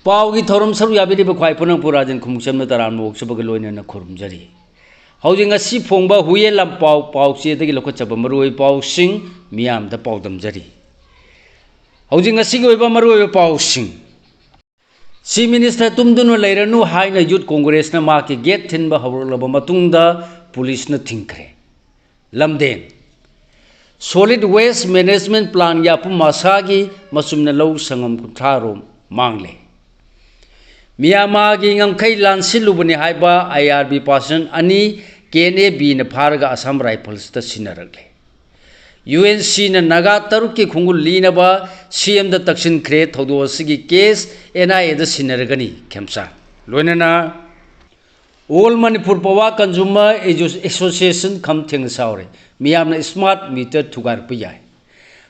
पावगी थौरम सरू याबिरिब ख्वाई पुनंग पुराजन खुमुचम तरान मोक्सबग लोइनना खुरुमजरी हौजिंग असि फोंबा हुये लम पाव पावचेदगी लखोचब मरुई पावसिंग मियाम द पावदमजरी हौजिंग असिगी ओइबा मरुई पावसिंग सी मिनिस्टर तुमदुनो लेरनु हाइना यूथ कांग्रेस न माके गेट थिनबा हवरलब मतुंगदा पुलिस न थिंखरे लमदेन सॉलिड वेस्ट मैनेजमेंट प्लान यापु मासागी मसुमना लौ संगम कुथारोम मांगले मियामागी ngमखै लानसिलुबनि हाइबा आईआरबी पासन अनि केएनएबी न फारगा असम राइफल्स त सिनरगले यूएनसी न नागा तरुक की खुंगुल लीनबा सीएम द तक्सिन खरे थौदोसगी केस एनआईए द सिनरगनी खेमसा लोइनना ऑल मणिपुर पवा कंज्यूमर एसोसिएशन खम थेंग सावरे मियामना स्मार्ट मीटर थुगार पियाय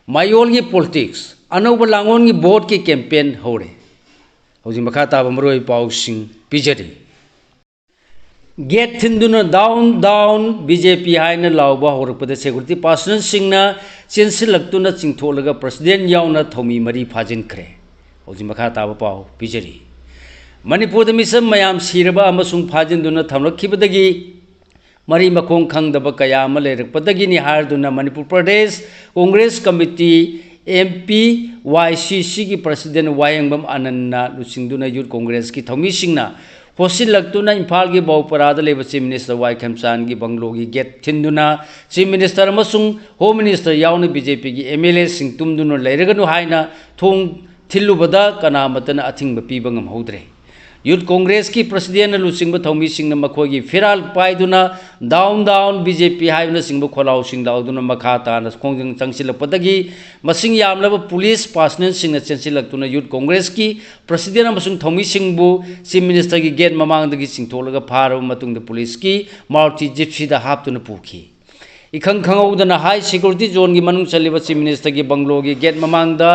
मायोल की पॉलिटिक्स अनौब लांगोन की वोट की कैंपेन होरे हौजी मखा ताब मरोय पाउसिंग पिजरी गेट थिंदुना डाउन डाउन बीजेपी हाइना लाउबा होरपद सिक्योरिटी पर्सनल सिंगना चेंसिलक्तुना चिंथोलगा प्रेसिडेंट याउना थौमी मरी फाजिनख्रे हौजी मखा ताब पाउ पिजरी मणिपुर मिसम मयाम सिरबा अमसुंग फाजिनदुना थमलखिबदगी मरी मखोंग खंगदबा कया अमा लेरकपदगी नि हारदुना Manipur Pradesh Congress committee MP YCC की प्रेसिडेंट वायंगबम आनंदना लुसिंगदुना यूथ कांग्रेस की थौमी सिंगना होसिलक्तुना इम्फाल की बाउपरादा लेब चीफ मिनिस्टर वाई खेमसान की बंगलो की गेट थिंदुना चीफ मिनिस्टर अमसुंग होम मिनिस्टर याउना बीजेपी की एमएलए सिंग तुमदुना लेरगनु हाइना थोंग थिल्लुबदा कनामतना अथिंग पीबा ngमहौद्रे यूथ कांग्रेस की प्रेसिडेंट लुसिंग थौमी सिंग मखोगी फिराल पाइदुना डाउन डाउन बीजेपी हाइबना सिंग खोलाउ सिंग लाउदुना मखा ताना खोंजंग चंगसिलपदगी मसिंग यामलब पुलिस पर्सनल सिंग चंसिलक्तुना यूथ कांग्रेस की प्रेसिडेंट अमसुंग थौमी सिंगबु चीफ मिनिस्टर की गेट ममांगदगी सिंथोलगा फारब मतुंग पुलिस की मारुति जिप्सीदा हापतुना पुखी इखंग खंगौदना हाई सिक्योरिटी जोन की मनुंग चलिबा चीफ मिनिस्टर की बंगलो की gate ममांगदा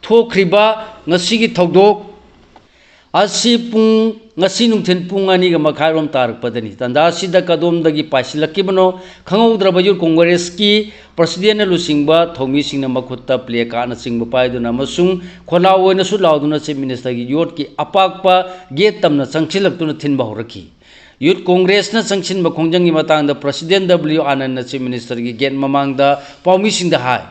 थोखरिबा ngasiगी थौदोक asi pung ngasi nungthen pung ani ga makharom tarpadani tanda sida kadomdagi pasilakibano khangaudraba yur congress ki president lusingba thomi singna makhutta play kana singba paiduna masung kholawoina su lauduna chief minister gi yot ki apakpa get tamna changchilaktuna thinba horaki youth congress na changchin ba khongjang gi matangda president w anand na chief minister gi get mamangda paumi singda hai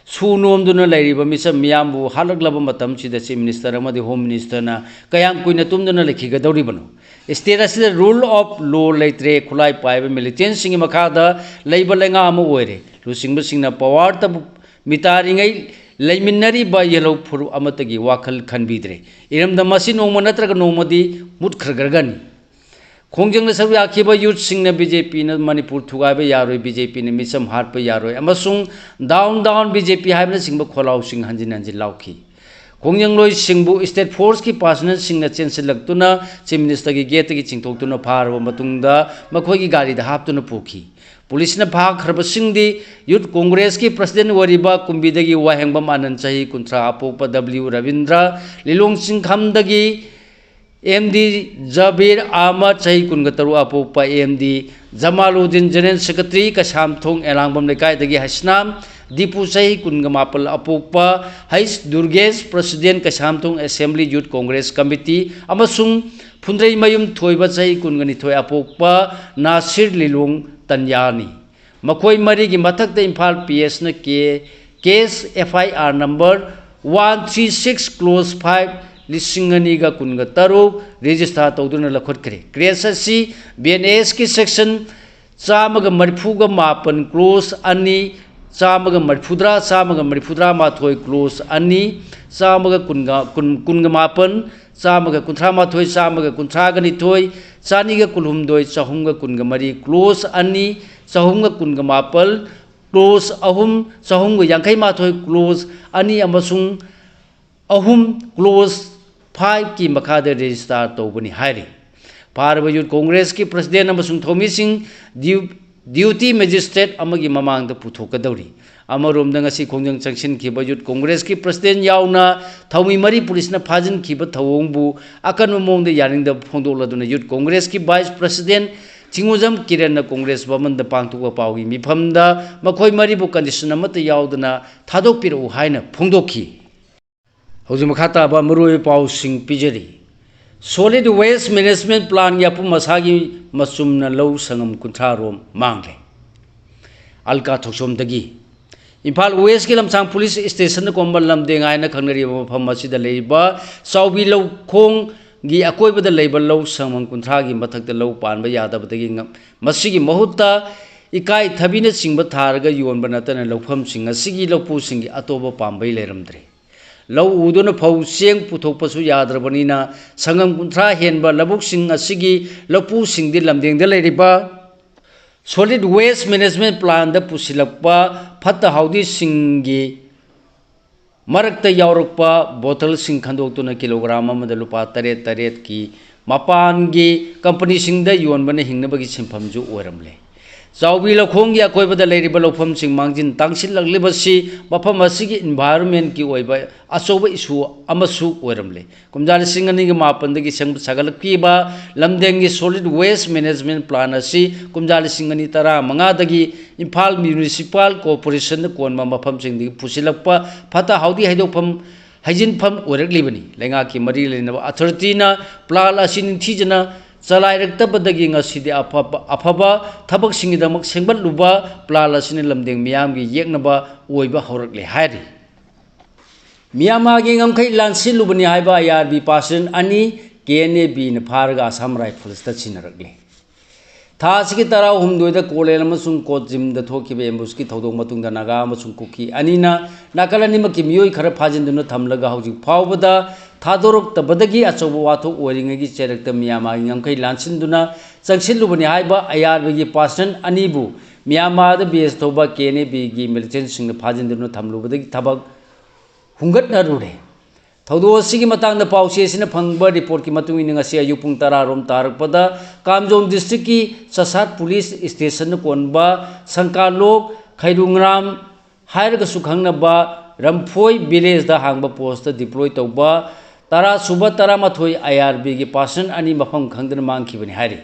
सुनोमदुना लैरिबा मिसम मियामबु हालगलब मतम चिदा chief minister अमदि home minister ना कयाम कुइना तुमदुना लेखिगदौरिबनो स्टेट असिदा रूल ऑफ लॉ लेत्रे खुलाई पाइबा मिलिटेंट सिंग मखादा लैबा लेंगा अम ओइरे लुसिंगबा सिंगना पावर तब मितारिङै लैमिन्नरिबा येलो फुरु अमतगी वाखल खनबिद्रे इरमदा मसि नोंमा नत्रगा नोंमदि मुतखरगरगनी खोंजंग सरू याखिबा यूथ सिंगना बीजेपी न मणिपुर थुगाबा यारोय बीजेपी न मिसम हारपा यारोय अमसुंग डाउन डाउन बीजेपी हाइबना सिंगबा खोलाउ सिंग हंजिन हंजिन लाउखी खोंजंग लोय सिंगबु स्टेट फोर्स की पर्सनल सिंगना चेंसिलक्तुना चीफ मिनिस्टर की गेट की चिंथोक्तुना फारबा मतुंगदा मखोगी गाड़ीदा हापतुना पुखी पुलिस न फाखरबा सिंगदी यूथ कांग्रेस की प्रेसिडेंट वरिबा कुंबीदगी वाहेंगबम आनंद चाही कुंत्रा अपोपा डब्ल्यू रविंद्र लिलोंग सिंखमदगी एमडी जबीर अहमद चाही कुनगतरु अपोपा MD Jamaluddin general secretary Kasamthong Elangbam लेकायदगी हसनाम दीपू चाही कुनगमापल अपोपा हईस Durgesh president Kasamthong assembly youth Congress committee अमसुंग फुंद्रई मयुम थोइबा चाही कुनगनिथोय अपोपा नासिर लिलोंग तन्यानी मखोई मरी की मथकते इम्फाल पीएस न केस एफआईआर नंबर 136 क्लोज 5 लिसिंगनीगा कुनगा तरुक रजिस्टर तौदुना लखोटखरे क्रेस असि बीएनएस की सेक्शन चामगा मरफुगा मापन क्लोज अनि चामगा मरफुद्रा माथोय क्लोज अनि चामगा कुनगा मापन चामगा कुंथ्रा माथोय चामगा कुंथ्रागा निथोय चानिगा कुलहुमदोय चहुमगा कुनगा मरी क्लोज अनि चहुमगा कुनगा मापल क्लोज अहुम चहुमगा यांखै माथोय क्लोज अनि अमसुंग अहुम क्लोज 5 की मखाद रजिस्टर तौबनी हारी फारबा यूथ कांग्रेस की प्रेसिडेंट अमसुंग थौमी सिंह ड्यूटी मजिस्ट्रेट अमगी ममांगदा पुथोकदौरी अमरोमदा ngasi खोंजंग चंगसिन खिबा यूथ कांग्रेस की प्रेसिडेंट याउना थौमी मरी पुलिस न फाजिन खिबा थौंगबु अकन मोंगदा यारिंगदा फोंदोलदुना यूथ कांग्रेस की वाइस प्रेसिडेंट चिंगोजम किरण न कांग्रेस भवनदा पांगथोक पाउगी मिफमदा मखोय मरीबु कंडीशन अमत याउदना थादोकपिरउ हाइना फोंदोखी हौजी मखाताबा मरुय पाउ सिंग पिजरी solid waste management plan ya pu masagi masumna low sangam kunthra rom mangle alka thoksom dagi Imphal West ki lamsang police station na kombal lamde ngai na khangnari mafam asida leiba chawbi lo khong gi akoi bada leibal lo sangam kunthra gi mathak da lo pan ba yada badagi masigi mahutta ikai thabina singba tharga yon banatana lofam singa sigi lopu singi atoba pambai leramdre lau uduna phau seng puthokpasu yadrabanina sangam kunthra henba labuk sing asigi lopu singdi lamdeng da leiriba solid waste management plan da pusilakpa phatta haudi singi marakta yaurukpa bottle sing khandoktuna kilogram amada lupa taret taret ki mapan gi company singda yon bana hingnabagi simpham ju oramle Chawbi Lokhong gi akoi bada leiriba lofam sing mangjin tangsil laglibasi mafam asigi environment ki oiba asoba issue amasu oiramle kumjal sing ani gi mapan dagi sang sagalaki ba lamdeng gi solid waste management plan asi kumjal sing ani tara manga dagi Imphal municipal corporation kon ma mafam sing digi pusilakpa phata haudi haidopam hajin pham oiraklibani lenga ki mari lena authority na plan asi ninthijana Salairaktabadagi ngasidi afaba thabak singidamak sengbat luba plala sini lamdeng miyam gi yeknaba oiba horakle hairi miyama gi ngamkhai lansin lubani haiba IRB person ani KNAB na pharga Assam Rifles ta chinarakle thasigi tara humdoida kolel amasung kojim da thokibe embuski thodok matungda naga amasung kuki anina nakalani maki miyoi khara phajinduna thamlaga hauji phawbada Thadorok tabadagi achobo wathok oringagi cherakta miyama ngamkai lansinduna changsilubani haiba IRB gi person anibu miyama da base thoba KNAB gi militant singna phajinduna thamlubadagi thabak hungatna rure thodo sigi matang da pause sina phangba report ki matung ina ngasi ayu pung 10 rom tarakpada Kamjong district ki Sasat police station konba Sangkalok Khairungram hairaga sukhangna ba Ramphoi village da hangba post deploy tawba Tara suba tara mathoi IRB gi person ani mafam khangdana mangkhibani hari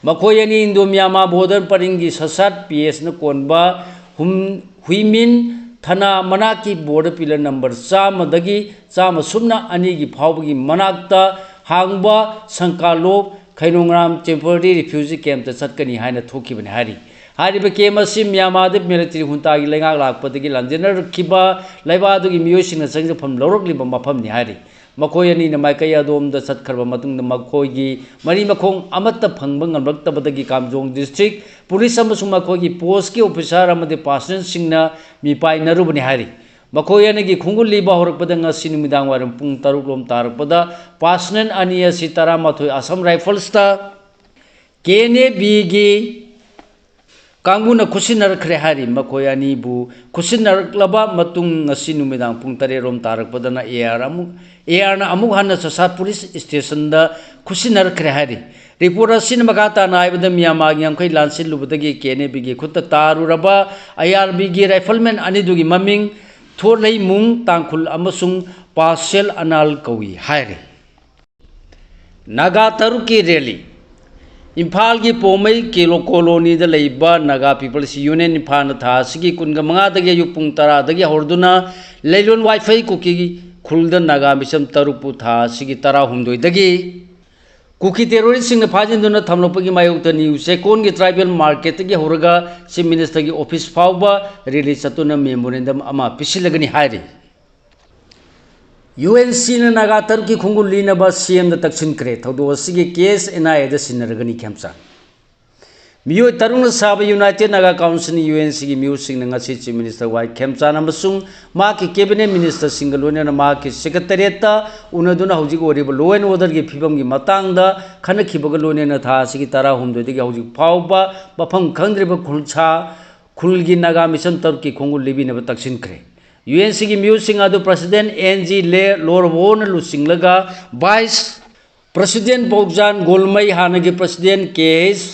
makhoi ani Indo Myanmar border paringi Sasat PS na konba Huimin thana manaki border pillar number 100 dagi 100 ani gi phawbagi manakta hangba Sangkalok Khairungram temporary refugee camp ta chatkani haina thokibani hari Hariba kemasi Myanmar de military junta gi lenga lakpadagi lanjenar khiba laibadu gi miyosing na sangja pham lorokliba mafam ni hari makhoi ani na maikai adom da satkharba matung da makhoi gi mari makhong amatta phangba ngamraktabadagi Kamjong district police amasung makhoi gi post ki officer amade person singna mipai narubani hari makhoi ani gi khungul liba horakpada ngasi numidang waram pung 3 lom tarakpada person ani asi tara mathoi Assam Rifles ta KNAB gi Kanguna kusinar kre hari makhoi ani bu kusinar laba matung ngasi numidang pung 3 rom tarakpada na AR na amuk hanna Sasat police station da kusinar kre hari report asin magata na aibada miyama ngamkhai lansin lubadagi KNAB gi khutta taruraba IRB gi rifleman ani dugi maming thorlei mung tangkhul amasung parcel anal kawi hairi Naga taruki rally Imphal gi pomai kilo colony da leiba Naga People's Union Imphal tha sigi kunga manga dagi yupung 10 dagi horduna leilon wifi kuki khulda Naga misam tarupu tha sigi 10 dagi kuki terrorist sing na phajinduna thamlopagi mayokta new second gi tribal market gi horaga chief minister gi office fawba release atuna memorandum ama pisilagani hairi UNC na Naga taruki khungul lina ba CM da taksin kre thodo sigi case NIA da sinaragani khamsa miyo tarung saba United Naga Council UNC gi music na ngasi chief minister wai khamsa namasung ma ki cabinet minister singalone na ma ki secretariat ta unaduna hojik oriba law and order gi phibam gi matang da khana khibaga lone na tha sigi 10 dagi hojik phawba bafam khangdriba khulcha khulgi Naga mission taruki khungul libi na taksin kre UNC की म्यूसिंग आदु president NG ले लोरवोन लुसिंगलगा vice president बोगजान गोलमई हाना की president case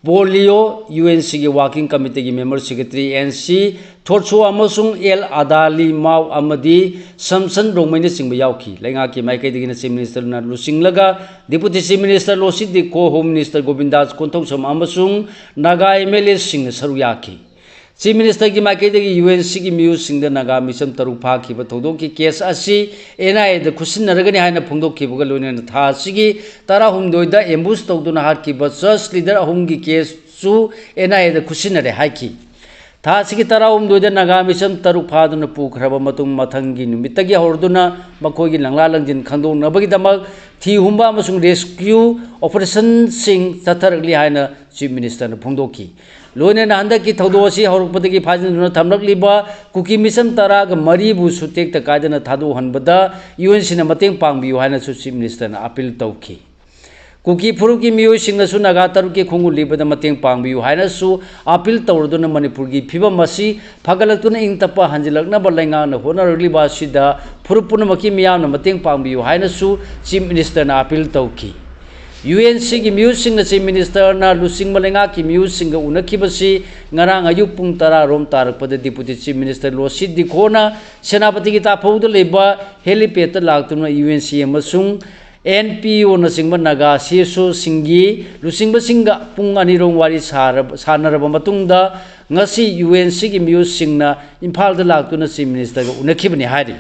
बोलियो UNC की working committee की member secretary NC थोरसो अमसुंग L आदाली माव अमदी Samsung रोमैने सिंग यावखी लेंगा की माइकै दिगिना chief minister ना लुसिंगलगा डिप्टी चीफ मिनिस्टर लोसी दि को होम मिनिस्टर गोविंदास कोंथौसम अमसुंग नागा MLA सिंग सरुयाखी चीफ मिनिस्टर की माइकैदगी यूएनसी की म्यूसिंग नागा मिशन तरुक फाखिब थौदों की केस असी एनआईए द खुसिनरगनि हाइना फोंदोखिबग लोइना था सिगी 13 दा एम्बुश तौदुना हारकिब चर्च लीडर अहुम की केस सु एनआईए द खुसिनरे हाइकी था सिगी 13 नागा मिशन तरुक फादुना पुखरब मतुंग मथंगी नुमितगी हौरदुना मखोगी लंगला लंजिन खंदोंनबगीदमक थी हुंबा अमसुंग रेस्क्यू ऑपरेशन सिंग चथरगली हाइना चीफ मिनिस्टर ने फोंदोखी लोइना हंदक की थौदोसी हौरकपदगी फाजिनदुना थमलकलिबा कुकी मिशन 13 मरीबु सुतेक कायदना थादो हनबदा यूएनसी ना मतेंग पांगबियु हाइना चीफ मिनिस्टर ना अपील तौखी कुकी फुरु की मियोसिंगसु नागा तरुक की खुंगुलिबदा मतेंग पांगबियु हाइनासु अपील तौरदुना मणिपुर की फिबम मसी फगलतुना इंगतप हंजिलकनब लैंगाना होनरलिबा सिदा फुरु पुनमकी मियामना मतेंग पांगबियु हाइनासु चीफ मिनिस्टर ना अपील तौखी यूएनसी की म्यूसिंग चीफ मिनिस्टर ना लुसिंग मलेंगा की म्यूसिंग उनखिबसी ngarang ayuk pung 10 rom tarakpada deputy chief minister Losit Dikhona senapati ki tapauda leba helipad laktuna UNC amasung NPO na singba naga CSO singi lusingba singa pung anirong wari sanaraba matungda ngasi UNC ki म्यूसिंग na imphal da laktuna chief minister ga unakhibani hari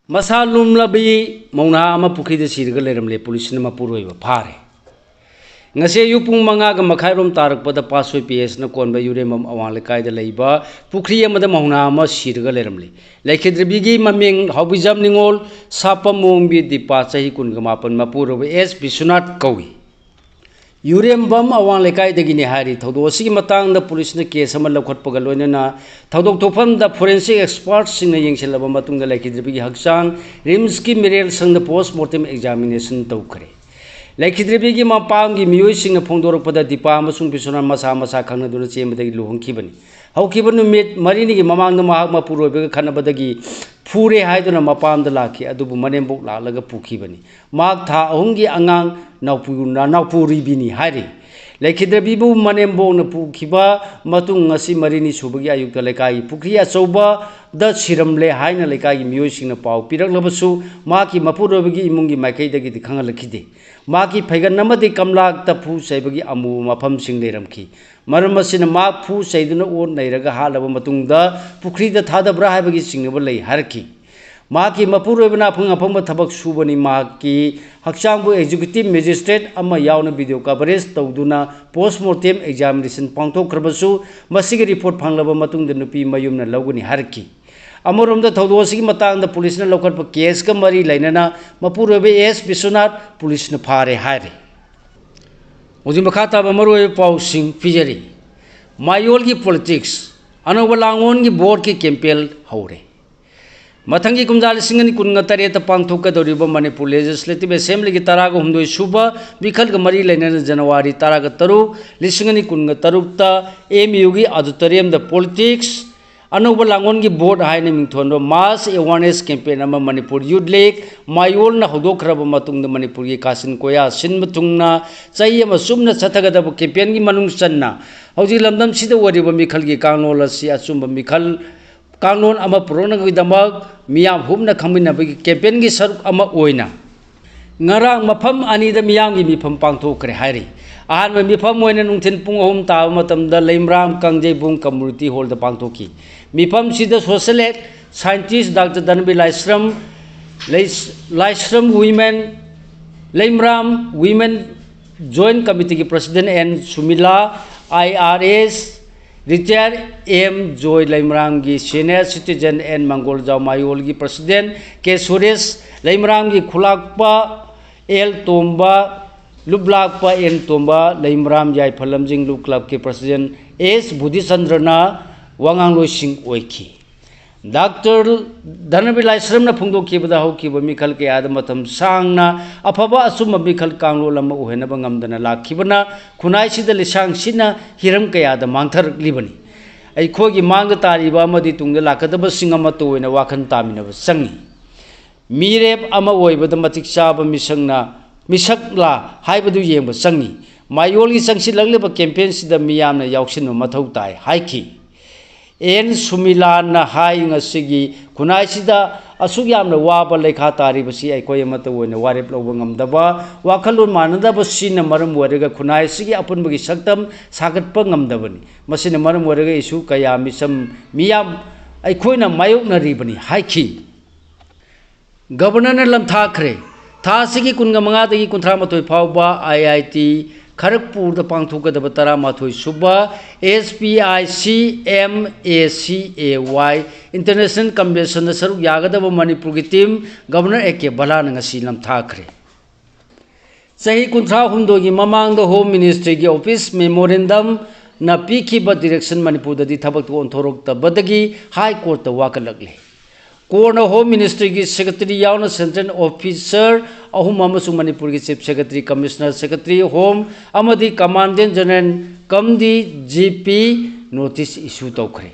masa lumlabi mauna ama pukhi da sirga leramle police na mapuroi ba phare ngase yupung manga ga makhairom tarak pada pasoi PS na konba yuremam awang lekai da leiba pukri amada mauna ama sirga leramle laikhidribi gi maming hobijam ningol sapa mongbi dipa chahi kun ga mapan mapuro S Biswanath kawi यूरेम अवांग लेकाई हारी थौदोसी Matang police ने case लौखटपग लोनना थौदोक थोफम forensic experts येंसिलब लेखिद्रीबी हक्चांग RIMS की मिरेल संग postmortem examination तौखरे लेखिद्रीबी की मपाम की मियोइसिंग फोंदोरपद दीपा बिश्वनाथ मसा मसा खंगदुना चेमदगी लुहंखिबनी हौखिब नुमित मरीनी की ममांग महाक मपुरोबे खनबदगी फूरे हाइदुना मपाम lucky अदुबु मनेमबोक लालगा पुखिबनी माक था अहुंगी अंगांग नाउपुरीबिनी हारी लेखिद्रबीबु मनेमबोक न पुखिबा मतुंग ngasi मरीनी सुबगी आयुक्त लेकाई पुखरी अचौबा द सिरमले हाइना लेकाई मियोइसिंग पाउ पिरकलबसु माकी मपुरोबगी इमुंगी माइकैदगी खंगलखिदे माकी फैगन नमदे कमलाक तफु सैबगी अमु मफम सिंग लेरमखी मरम मसिन मा फु सैदुना ओन नैरगा हालब मतुंगदा पुखरीदा थादब्रा हाइबगी सिंगब लई हरखी माकी मपुरोबना फंग फंग थबक सुबनी माकी हक्चांगबु एग्जीक्यूटिव मजिस्ट्रेट अमा यावना वीडियो कवरेज तौदुना पोस्टमार्टम एग्जामिनेशन पांगथोखरबसु मसिगे रिपोर्ट फंगलब मतुंगदा नुपी मयुमना लौगनी हरखी अमरोमदा थौदोसिगी मतंगदा पुलिसना लौखटप केस का मरी लैनना मपुरोबे S Biswanath पुलिसना फारे हारे उजी मखाता मरोय पाउसिंग फिजरी मायोल की पॉलिटिक्स अनोबा लांगोन की बोर्ड की कैंपेन हौरे मथंगी कुमजा 2018 पांथोकदौरिबा मणिपुर लेजिस्लेटिव असेंबली की 13 सूबा मिखल मरी लेना जनवरी 13 2013 MU की ऑडिटोरियम द पॉलिटिक्स अनोबा लांगोन की बोर्ड हाइने मिंथोन mass awareness campaign Manipur youth league मायोल ना हौदोखरब मतुंग मणिपुर की कासिन कोया सिन मतुंगना चई अमा सुमना चथगदब कैंपेन की मनुंग चन्ना हौजी लमदम सिदा वरिबा मिखल की कांगलोल असि अचुंब मिखल कानून अमा पुरोनगदमक मियाम हुमना खमिनबगी कैंपेन की सरुक अमा ओइना ngarang mafam ani da miyam gi mifam pangthokre hairi ahan ma mifam moina nungthin pung ahum ta matam da leimram kangjai bung community hall da pangthoki mifam sida social scientist Dr. Dhanbi Laisram women leimram women joint committee ki president N Sumila IRS retired M Joy Leimram gi senior citizen N Mangol Jaw Mayol gi president K Suresh Leimram gi khulakpa L Tomba Lublakpa N Tomba Leimram Jai Phalamjing Lu Club के president S Budhisandrana Wangang Loising Oiki Dr. Dhanbi Laisram na phungdo ki bada ho ki bamikal ke adamatam sangna afaba asum bamikal kanglo lama uhena bangam dana lakhibana khunai sida lisang sina hiram ke adam mangthar libani ai khogi mang tariba amadi tungda lakadaba singama to ina wakhan tamina sangi mirep ama oibada matik chaba misangna misakla haibadu yemba sangi mayol gi sangsi lagleba campaign sida miyamna yauksin mathau tai haiki N Sumila na hai ngasigi kunai sida असुक यामना वाबा लेखा तारिबसी अखोय अमत ओइना वारेप लौबा ngamdaba वाखलोन मानदबा सिना मरम ओइरगा खुनाय सिगी अपुनबगी सक्तम सागतपा ngamdabani masina maram ओइरगा issue कया मिसम मियाम अखोयना मायोकनरिबनी हाइखि governor लमथाखरे था सिगी कुनगा मंगादगी कुंथ्रा मथोय फावबा IIT Kharagpur पांथोकदब 13 सुबा SPICMACAY international convention सरुक यागदब मणिपुर की team governor AK बलान लमथाखरे चाही 53 की ममांग होम मिनिस्ट्री की ऑफिस मेमोरेंडम न पीखिब डायरेक्शन मणिपुर ददी थबक ओंथोरक्तबदगी हाई कोर्ट वाकलगले कोर्ट होम मिनिस्ट्री की सेक्रेटरी याउन सेंट्रल ऑफिसर अहुम अमसुंग मणिपुर की chief secretary commissioner secretary home अमदी कमांडेंट जनरल कमदी GP नोटिस इशू तौखरे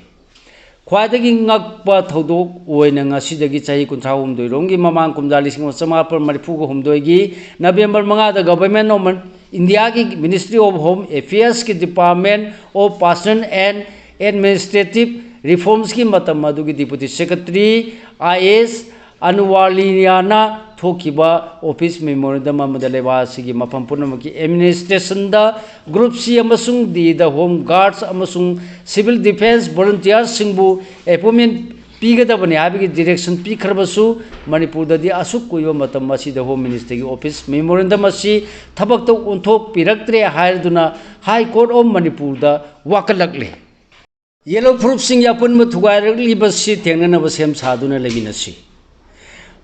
ख्वाइदगी ngakpa thodok oina ngasidagi chahi 53 romgi mamang kumja 1994 gi November 5 da government of India ki Ministry of Home Affairs ki Department of Personnel and Administrative Reforms की मतम मधुगी deputy secretary IS अनुवालियाना थोकिबा office memorandum अमदलेबा सिगी मफम पुनमकी administration दा ग्रुप C अमसुंग दी द होम गार्ड्स अमसुंग सिविल डिफेंस वॉलंटियर्स सिंगबु अपॉइंटमेंट पीगदबने हाबिगी डायरेक्शन पीखरबसु मणिपुर ददी असुक कुइबा मतम मसी द होम मिनिस्टर की ऑफिस मेमोरेंडम मसी थबक तो ओंथोक पिरक्त्रे हायरदुना हाई कोर्ट ऑफ मणिपुर दा वाकलकले येलो प्रूफ सिंह यापुन थुगाइरगलीबसी थेंगनब सेम सादुना लेमिनसी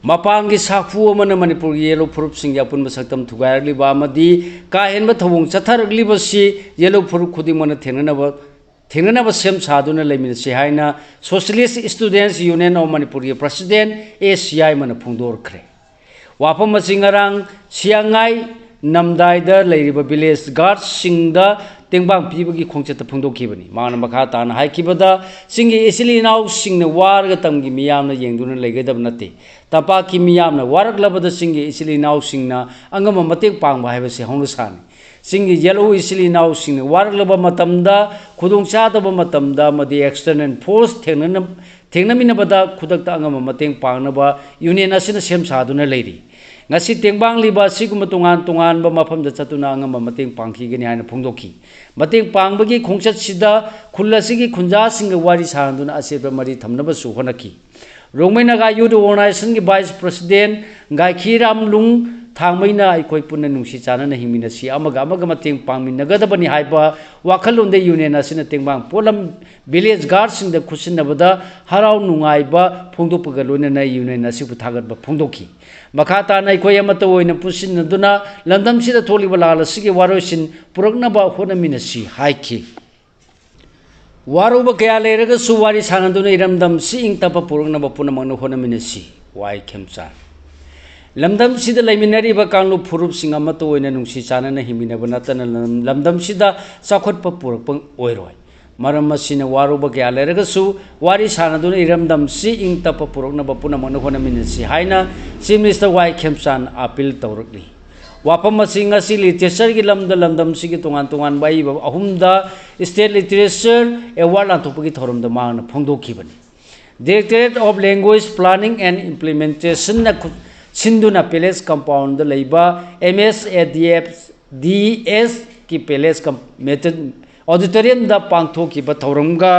मपान की साफू मणिपुर की येलो प्रूफ सिंह यापुन सक्तम थुगाइरगलीबा अमदी काहेनब थवोंग चथरगलीबसी येलो प्रूफ खुदिमन थेंगनब सेम सादुना लेमिनसी हाइना socialist students union of Manipur की प्रेसिडेंट ACI मन फोंदोरखरे वाफम सिंगरांग सियांगाई नमदाइदा लेरिबा विलेज गार्ड्स सिंगदा तेंबांग पीबगी खोंचत फोंदोखिबनी माना मखा ताना हाइखिबदा सिंगी इसिली नाउ सिंगने वारगा तमगी मियामना येंगदुना लेगदब नते तपा की मियामना वारगलबदा सिंगी इसिली नाउ सिंगना अंगम मतेक पांगबा हाइबसे हौनुसानी सिंगी येलो इसिली नाउ सिंगने वारगलबा मतमदा खुदोंचादब मतमदा मदि एक्सटर्नल फोर्स थेंगनमिनबदा खुदकता अंगम मतेक पांगनबा यूनियन असिना सेम सादुना लेरी ngasi tengbang liba sigum tungan tungan ba mafam da chatuna angam mateng pangki gani haina phongdoki mateng pangbagi khongchat sida khullasi khunja singa wari sanduna aseba mari thamnaba su honaki rongmaina ga youth organization ki vice president ngai khiram lung thangmaina aikoi punna nungsi chana na himina si amaga mateng pangminagadabani haiba wakhalonde union asina tengbang polam village guards sing da khusinabada harau nungaiba phongdokpaga loina na union asibu thagatba phongdoki makata na aikoi amata oina pusinaduna landam sida tholiba lala sigi warosin puraknaba honamina si haiki waruba kaya leraga suwari sanaduna iramdam si ingtapa puraknaba punamangna honamina si wai khemcha लमदम सिदा लेमिनरीबा कांगलु फुरुप सिंग अमतो ओइना नुंसी चानना हिमिनबा नतना लमदम सिदा चाखोटपा पुरकप ओइरोय मरम मसिना वारुबा क्या लेरगसु वारी सानदुना इरमदम सि इंगतप पुरकनबा पुनमन होनमिनसि हाइना चीफ मिनिस्टर वाई खेमचान अपील तौरकली वाफम मसिंग असि लिटरेचर की लमदम सिगी तोंगान तोंगान बाई अहुमदा स्टेट लिटरेचर अवार्ड लांथोपगी थोरमदा मांगना फोंदोखिबनी directorate of language planning and implementation ना सिंधुना पैलेस कंपाउंड लेबा MSADS की पैलेस ऑडिटोरियम दा पांथोखिबा थौरमगा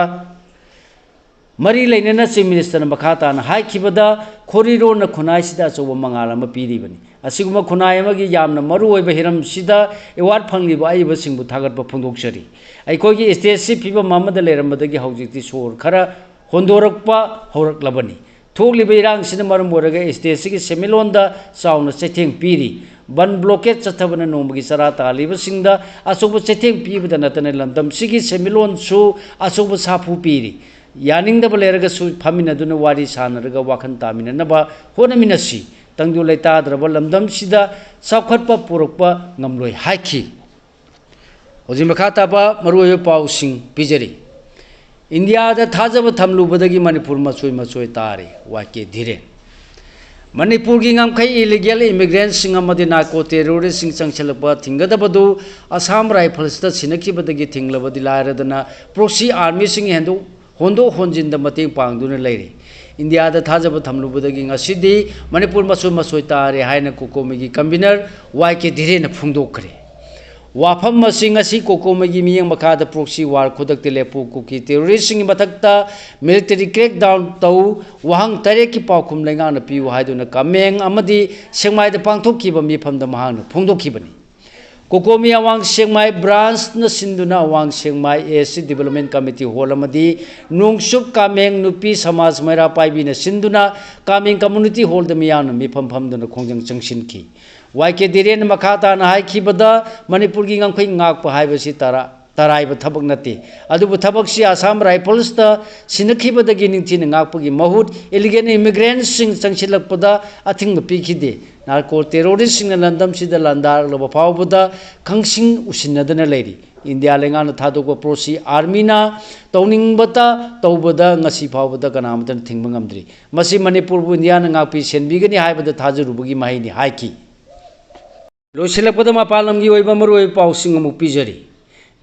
मरी लेनना चीफ मिनिस्टर मखातान हाइखिबदा खोरिरो न खुनाइसिदा चोब मंगाल अमा पीरिबनी असिगुमा खुनाइ अमगी यामना मरु ओइबा हिरम सिदा एवार्ड फंगलिबा आइबा सिंगबु थागतबा फोंदोक्सरी अइखोगी स्टेटसि फिबा मामदा लेरमबदगी हौजिकति सोर खरा होंदोरकपा हौरकलबनी थोगलिबा इरांगसिना मरम ओरगा स्टेटसि सेमिलोंदा चाउना चैथेंग पीरी बन ब्लॉकेज चथबना नोमगी चरा तालिबसिंगदा अचोब चैथेंग पीबदा नतने लमदम सिगी सेमिलोन सु अचोब साफु पीरी यानिंगदबा लेरगसु फामिनदुना वारी सानरगा वाखन तामिननबा होनमिनसि तंगदु लेताद्रबा लमदम सिदा चाखटपा पुरकपा ngamloi हाइखि होजि मखाताबा मरुयो पाउसिंग पिजरी इंडिया दा थाजब थमलुबदगी मणिपुर मचोय तारे वाके धीरे मणिपुर की ngamkhai illegal immigrants sing amadi narco terrorists sing changchalapa thinggadabadu Assam Rifles ta sinakibadagi thinglabadi lairadana proxy army sing hondo honjin da mateng pangduna leire India दा थाजब थमलुबदगी ngasidi Manipur masu masoi tare haina kokomigi convener YK Dhire na phungdokre wafam masing asi kokomigi miyang makada proxy war khodak telepu kuki terrorist sing mathakta military crackdown tau wahang tare ki paukhum lenga na piu haiduna kameng amadi sengmai da pangthokki ba mi phamda mahang phungdokki bani Kokomi awang Sengmai branch na sinduna awang Sengmai AC Development Committee hall amadi nungsup kameng nupi samaj maira paibi na sinduna kameng community hall da miyang mi pham duna khongjang changsin ki YK Dhire na makhata na hai ki bada Manipur gi ngangkhoi ngak pa hai basi tarai ba thabak nate adubu thabak si Assam Rifles ta sinakhi bada gi ningthi na ngak pa gi mahut illegal immigrants sing changsilak pada athing pi khide narco terrorist sing landam sida landar loba phawbuda khangsing usinadana leiri India lenga na thadok prosi army na towning bata towbada ngasi phawbuda kanamatan thingbangam dri masi Manipur bu India na ngak pi senbigani haibada thajurubugi mai ni haiki losilakpada mapalam gi oiba maroi pausing amu pijari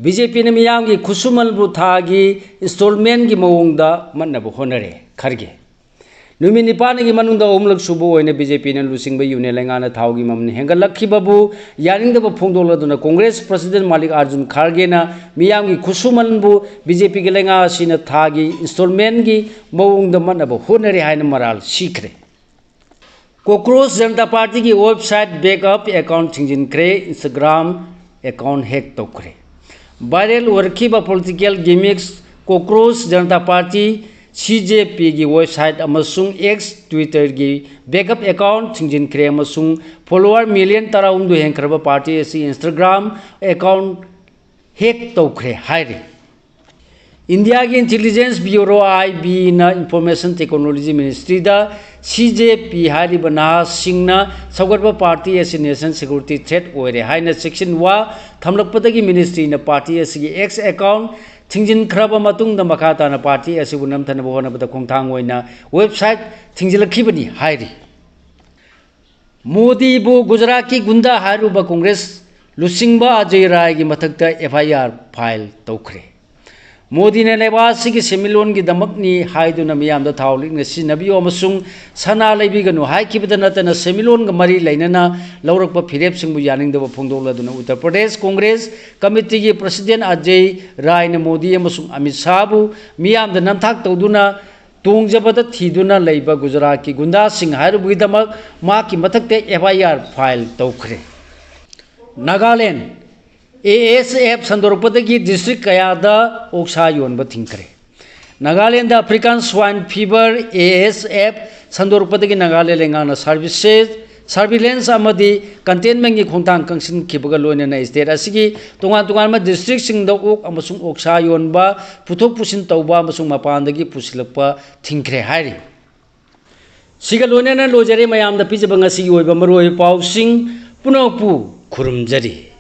BJP ne miyam gi khusumal bu thagi installment gi mawongda mannabu honare kharge Numi Nipani gi manungda omlak subu oine BJP ne lusingba yune lenga na thaugi mamni hengalakhi babu yaring da phongdola duna Congress President Malik Arjun Kharge na miyam gi khusumal bu BJP gi lenga sina thagi installment gi mawongda mannabu honare haina maral sikre Cockroach Janata Party ki website backup account thingjin kre Instagram account hack tokre viral warkiba political gimmicks Cockroach Janata Party CJP ki website amasung X Twitter ki backup account thingjin kre amasung follower million taraumdu henkraba party asi Instagram account hack tokre haire India ki Intelligence Bureau IB na Information Technology Ministry da CJP hari bana singna sagarba party as nation security threat oire haina section wa thamlakpadagi ministry na party as X account thingjin khraba matung da makhata na party as bunam thana bhona bada khongthang oina website thingjilakibani hairi Modi bu Gujarat ki gunda haruba Congress lusingba Ajay Rai gi mathakta FIR file tokre Modi ne lebasi ki semilon gi damakni haiduna miyam da thawlik ne sinabiyo amasung sana leibiganu haikibada natana semilon ga mari lainana laurakpa phirep singbu yaning da phongdola duna Uttar Pradesh Congress Committee gi President Ajay Rai ne Modi amasung Amit Shah bu miyam da namthak tawduna tongjabada thiduna leiba Gujarat ki gunda sing hairubi damak ma ki mathakte FIR file tawkhre Nagaland ASF Sandorpadagi district kayada oksa yonba thingkre Nagaland African Swine Fever ASF Sandorpadagi Nagaland lengana services surveillance amadi containment gi khongtang kangsin khibaga loina na state asigi tongan ma district sing da ok amasung oksa yonba puthok pusin tawba amasung mapandagi pusilakpa thingkre hairi siga loina na lojare mayam da pijaba ngasi oiba maroi pausing punopu khurumjari